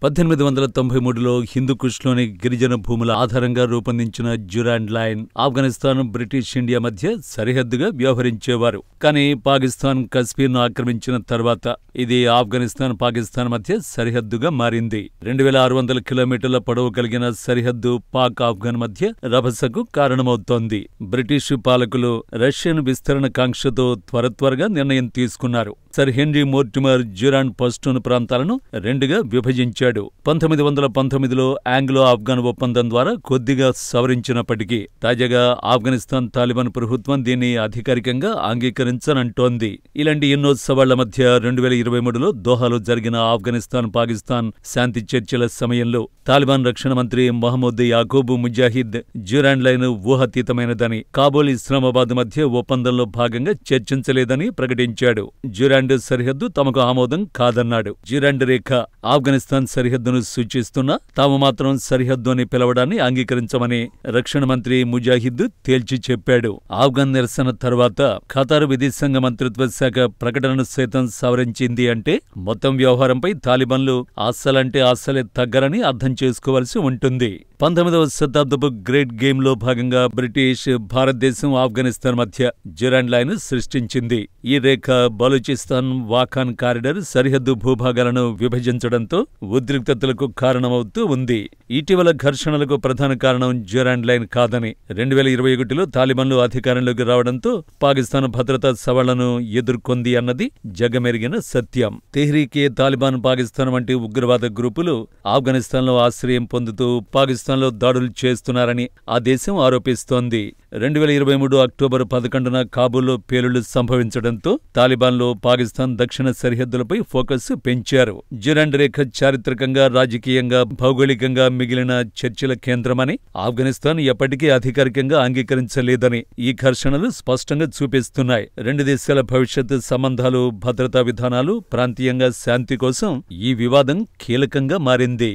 1893లో హిందూకుష్లోని గిరిజన భూముల ఆధారంగా రూపొందించిన Durand line Afghanistan, British India మధ్య సరిహద్దుగా వ్యవహరించేవారు. కానీ పాకిస్తాన్ కశ్మీర్ను ఆక్రమించిన తర్వాత ఇది ఆఫ్ఘనిస్తాన్, పాకిస్తాన్ మధ్య సరిహద్దుగా మారింది. 2600 కిలోమీటర్ల పొడవు కలిగిన సరిహద్దు పాక్ ఆఫ్ఘన్ మధ్య రభసకు కారణమవుతోంది. బ్రిటిష్ పాలకులు రష్యన్ విస్తరణ కాంక్షతో త్వరగా నిర్ణయం తీసుకున్నారు. Sir henry Mortimer Durand Pashtun ప్రాంతాలను రెండుగా విభజించాడు. 1919లో ఆంగ్లో ఆఫ్ఘన్ ఒప్పందం ద్వారా కొద్దిగా సవరించినప్పటికీ తాజాగా ఆఫ్ఘనిస్తాన్ తాలిబాన్ ప్రభుత్వం దీన్ని అధికారికంగా అంగీకరించనంటోంది. ఇలాంటి ఎన్నో సవాళ్ల మధ్య 2023లో దోహాలో జరిగిన ఆఫ్ఘనిస్తాన్ పాకిస్తాన్ శాంతి చర్చల సమయంలో తాలిబాన్ రక్షణ మంత్రి మహమ్మద్ యాకూబ్ ముజాహిద్ డ్యూరాండ్ లైన్ ఊహాతీతమైనదని, కాబూల్, ఇస్లామాబాద్ మధ్య ఒప్పందంలో భాగంగా చర్చించలేదని ప్రకటించాడు. డ్యూరాండ్ సరిహద్దు తమకు ఆమోదం కాదన్నాడు. డ్యూరాండ్ రేఖ ఆఫ్ఘనిస్తాన్ సరిహద్దును సూచిస్తున్నా తాము మాత్రం సరిహద్దు అని పిలవడాన్ని అంగీకరించమని రక్షణ మంత్రి ముజాహిద్ తేల్చి చెప్పాడు. ఆఫ్ఘన్ నిరసన తర్వాత ఖతార్ విదేశాంగ మంత్రిత్వ శాఖ ప్రకటనను సైతం సవరించింది. అంటే మొత్తం వ్యవహారంపై తాలిబాన్లు అస్సలంటే అస్సలే తగ్గరని అర్థం చేసుకోవాల్సి ఉంటుంది. 19వ శతాబ్దపు గ్రేట్ గేమ్ లో భాగంగా బ్రిటిష్, భారతదేశం, ఆఫ్ఘనిస్తాన్ మధ్య డ్యూరాండ్ లైన్ సృష్టించింది. ఈ రేఖ బలూచిస్తాన్ వాఖాన్ కారిడార్ సరిహద్దు భూభాగాలను విభజించడంతో ఉద్రిక్తతలకు కారణమవుతూ ఉంది. ఇటీవల ఘర్షణలకు ప్రధాన కారణం డ్యూరాండ్ లైన్ కాదని 2021లో తాలిబాన్లు అధికారంలోకి రావడంతో పాకిస్తాన్ భద్రతా సవాళ్లను ఎదుర్కొంది అన్నది జగమెరిగిన సత్యం. తెహ్రీకే తాలిబాన్ పాకిస్తాన్ వంటి ఉగ్రవాద గ్రూపులు ఆఫ్ఘనిస్తాన్లో ఆశ్రయం పొందుతూ పాకిస్తాన్లో దాడులు చేస్తున్నారని ఆ దేశం ఆరోపిస్తోంది. 2023 అక్టోబర్ 11న కాబూల్లో పేలుళ్లు సంభవించడంతో తాలిబాన్లు పాకిస్తాన్ దక్షిణ సరిహద్దులపై ఫోకస్ పెంచారు. డ్యూరాండ్ రేఖ చారిత్రకంగా, రాజకీయంగా, భౌగోళికంగా మిగిలిన చర్చల కేంద్రమని ఆఫ్ఘనిస్తాన్ ఎప్పటికీ అధికారికంగా అంగీకరించలేదని ఈ ఘర్షణలు స్పష్టంగా చూపిస్తున్నాయి. రెండు దేశాల భవిష్యత్ సంబంధాలు, భద్రతా విధానాలు, ప్రాంతీయంగా శాంతి కోసం ఈ వివాదం కీలకంగా మారింది.